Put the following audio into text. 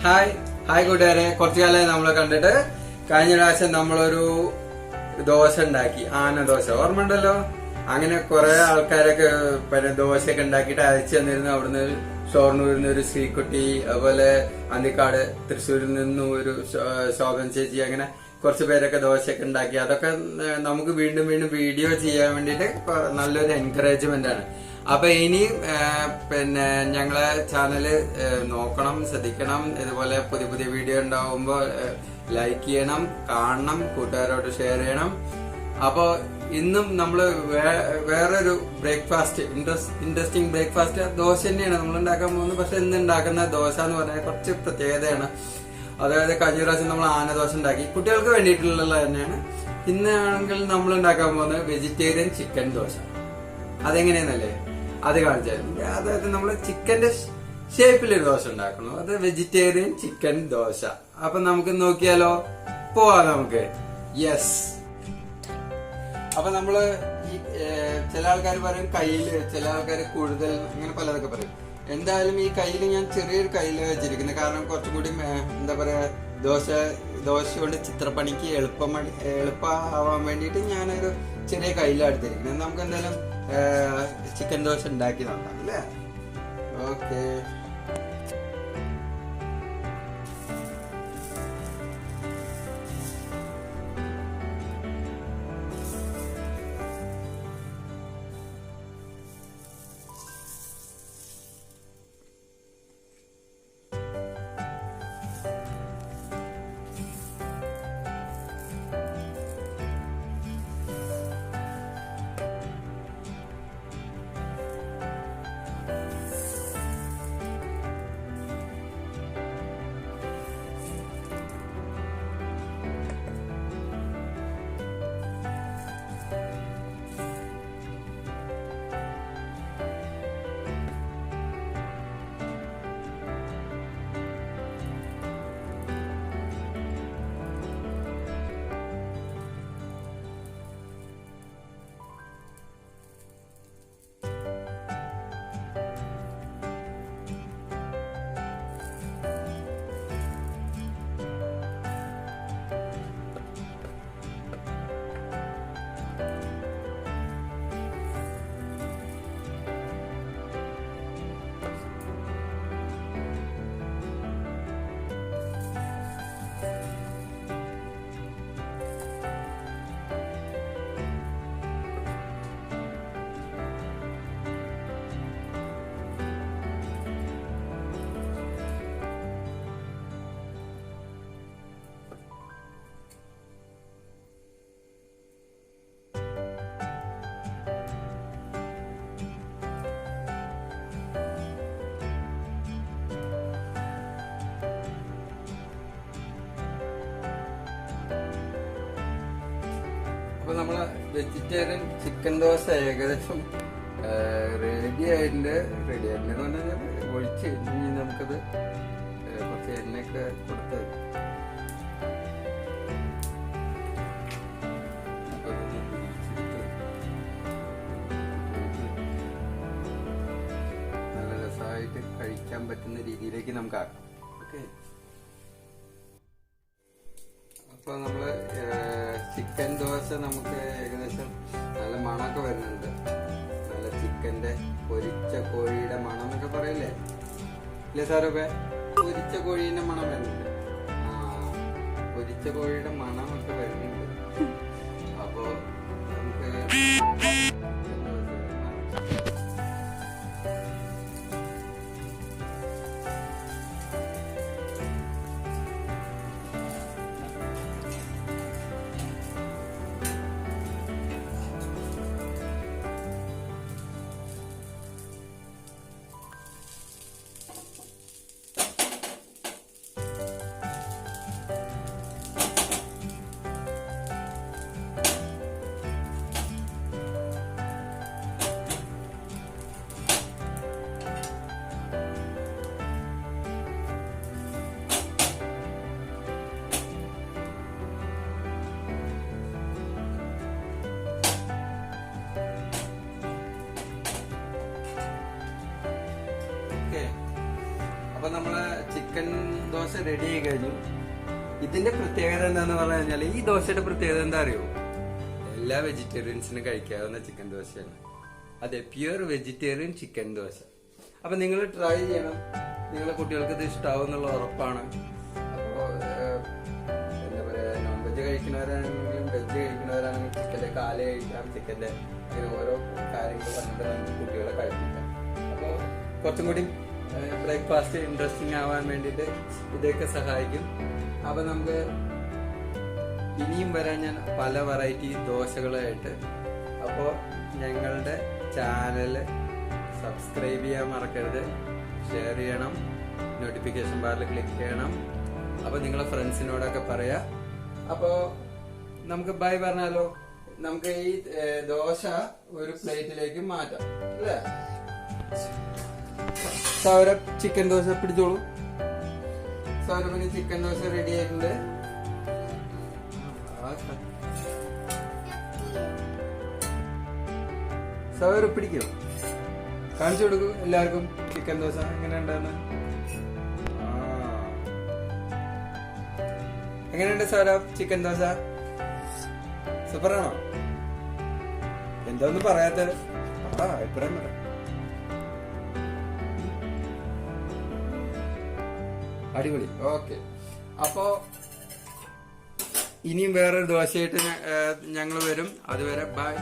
Hi കൂട്ടുകാരെ, കുറച്ചു കാലമായി നമ്മളെ കണ്ടിട്ട്. കഴിഞ്ഞ പ്രാവശ്യം നമ്മളൊരു ദോശ ഉണ്ടാക്കി, ആന ദോശ, ഓർമ്മ ഉണ്ടല്ലോ. അങ്ങനെ കുറെ ആൾക്കാരൊക്കെ പിന്നെ ദോശയൊക്കെ ഉണ്ടാക്കിയിട്ട് അയച്ചു തന്നിരുന്നു. അവിടുന്ന് ഷൊർണൂരിൽ നിന്ന് ഒരു ശ്രീകുട്ടി, അതുപോലെ അന്തിക്കാട് തൃശ്ശൂരിൽ നിന്നും ഒരു ശോഭൻ ചേച്ചി, അങ്ങനെ കുറച്ച് പേരൊക്കെ ദോശയൊക്കെ ഉണ്ടാക്കി. അതൊക്കെ നമുക്ക് വീണ്ടും വീണ്ടും വീഡിയോ ചെയ്യാൻ വേണ്ടിയിട്ട് നല്ലൊരു എൻകറേജ്മെന്റ് ആണ്. അപ്പൊ ഇനി പിന്നെ ഞങ്ങളെ ചാനല് നോക്കണം, ശ്രദ്ധിക്കണം. ഇതുപോലെ പുതിയ പുതിയ വീഡിയോ ഉണ്ടാവുമ്പോ ലൈക്ക് ചെയ്യണം, കാണണം, കൂട്ടുകാരോട് ഷെയർ ചെയ്യണം. അപ്പോ ഇന്നും നമ്മള് വേറൊരു ബ്രേക്ക്ഫാസ്റ്റ്, ഇൻട്രസ്റ്റിംഗ് ബ്രേക്ക്ഫാസ്റ്റ് ദോശ തന്നെയാണ് നമ്മൾ ഉണ്ടാക്കാൻ പോകുന്നത്. പക്ഷെ ഇന്ന് ഉണ്ടാക്കുന്ന ദോശ എന്ന് പറഞ്ഞാൽ കുറച്ച് പ്രത്യേകതയാണ്. അതായത് കഴിഞ്ഞ പ്രാവശ്യം നമ്മൾ ആനദോശ ഉണ്ടാക്കി, കുട്ടികൾക്ക് വേണ്ടിയിട്ടുള്ളത് തന്നെയാണ്. ഇന്നാണെങ്കിൽ നമ്മൾ ഉണ്ടാക്കാൻ പോകുന്നത് വെജിറ്റേറിയൻ ചിക്കൻ ദോശ. അതെങ്ങനെയാന്നല്ലേ, അത് കാണിച്ചായിരുന്നു. അതായത് നമ്മൾ ചിക്കന്റെ ഷേപ്പിലൊരു ദോശ ഉണ്ടാക്കണം. അത് വെജിറ്റേറിയൻ ചിക്കൻ ദോശ. അപ്പൊ നമുക്ക് നോക്കിയാലോ, പോവാ നമുക്ക്. യെസ്. അപ്പൊ നമ്മള് ഈ ചില ആൾക്കാർ പറയും കയ്യില്, ചില ആൾക്കാർ കൂടുതൽ, അങ്ങനെ പലതൊക്കെ പറയും. എന്തായാലും ഈ കയ്യിൽ ഞാൻ ചെറിയൊരു കയ്യിൽ വെച്ചിരിക്കുന്നത്, കാരണം കുറച്ചും കൂടി എന്താ പറയാ, ദോശ കൊണ്ട് ചിത്രപ്പണിക്ക് എളുപ്പമാവാൻ വേണ്ടിയിട്ട് ഞാനൊരു ചെറിയ കയ്യിലാണ് എടുത്തിരിക്കുന്നത്. നമുക്ക് എന്തായാലും ചിക്കൻ ദോശ ഉണ്ടാക്കി നോക്കാം അല്ലേ? ഓക്കെ. അപ്പൊ നമ്മള് വെജിറ്റേറിയൻ ചിക്കൻ ദോശ ഏകദേശം റെഡി ആയിട്ടുണ്ട് എന്ന് പറഞ്ഞാൽ ഒഴിച്ച് ഇനി നമുക്കത് കുറച്ച് എണ്ണയൊക്കെ കൊടുത്ത് നല്ല രസമായിട്ട് കഴിക്കാൻ പറ്റുന്ന രീതിയിലേക്ക് നമുക്ക് ആക്കാം. ഓക്കെ. അപ്പൊ നമ്മള് ചിക്കൻ ദോശ നമുക്ക് ഏകദേശം നല്ല മണമൊക്കെ വരുന്നുണ്ട്. നല്ല ചിക്കന്റെ പൊരിച്ച കോഴിയുടെ മണം എന്നൊക്കെ പറയില്ലേ, ഇല്ലേ സാറൊക്കെ? പൊരിച്ച കോഴീന്റെ മണം വരുന്നുണ്ട്. പൊരിച്ച കോഴിയുടെ മണമൊക്കെ വരുന്നുണ്ട്. അപ്പോ നമുക്ക് റെഡി ആയി കഴിഞ്ഞു. ഇതിന്റെ പ്രത്യേകത എന്താന്ന് പറഞ്ഞു കഴിഞ്ഞാൽ, ഈ ദോശയുടെ പ്രത്യേകത എന്താ അറിയോ? എല്ലാ വെജിറ്റേറിയൻസിനും കഴിക്കാവുന്ന ചിക്കൻ ദോശയാണ്. അതെ, പ്യുവർ വെജിറ്റേറിയൻ ചിക്കൻ ദോശ. അപ്പൊ നിങ്ങൾ ട്രൈ ചെയ്യണം. നിങ്ങളെ കുട്ടികൾക്ക് ഇത് ഇഷ്ടാവും എന്നുള്ള ഉറപ്പാണ്. അപ്പോ എന്താ പറയാ, നോൺ വെജ് കഴിക്കുന്നവരാണെങ്കിലും വെജ് കഴിക്കുന്നവരാണെങ്കിലും ചിക്കന്റെ കാല് കഴിക്കാം, ചിക്കന്റെ അങ്ങനെ ഓരോ കാര്യങ്ങൾ പറഞ്ഞിട്ട് നമുക്ക് കുട്ടികളെ കഴിപ്പിക്കാം. അപ്പോൾ കുറച്ചും കൂടി ബ്രേക്ക്ഫാസ്റ്റ് ഇൻട്രസ്റ്റിംഗ് ആവാൻ വേണ്ടിയിട്ട് ഇതൊക്കെ സഹായിക്കും. അപ്പൊ നമുക്ക് ഇനിയും വരാൻ ഞാൻ പല വെറൈറ്റി ദോശകളായിട്ട്. അപ്പോൾ ഞങ്ങളുടെ ചാനൽ സബ്സ്ക്രൈബ് ചെയ്യാൻ മറക്കരുത്, ഷെയർ ചെയ്യണം, നോട്ടിഫിക്കേഷൻ ബാറിൽ ക്ലിക്ക് ചെയ്യണം. അപ്പൊ നിങ്ങളെ ഫ്രണ്ട്സിനോടൊക്കെ പറയാ. അപ്പോ നമുക്ക് ബൈ പറഞ്ഞാലോ. നമുക്ക് ഈ ദോശ ഒരു പ്ലേറ്റിലേക്ക് മാറ്റാം അല്ലേ? സൗരഭ് ചിക്കൻ ദോശ പിടിച്ചോളൂ. സൗരഭിന് ചിക്കൻ ദോശ റെഡി ആയിട്ടുണ്ട്. സൗരഭ് പിടിക്കോ? കാണിച്ചു കൊടുക്കൂ എല്ലാവർക്കും ചിക്കൻ ദോശ എങ്ങനെ ഉണ്ടെന്ന്. എങ്ങനെയുണ്ട് സൗരഭ് ചിക്കൻ ദോശ? സൂപ്പറാണോ? എന്താന്ന് പറയാത്തത്? അഭിപ്രായം പറ. അടിപൊളി. ഓക്കെ, അപ്പോ ഇനിയും വേറൊരു ദോശയായിട്ട് ഞങ്ങൾ വരും. അതുവരെ ബൈ.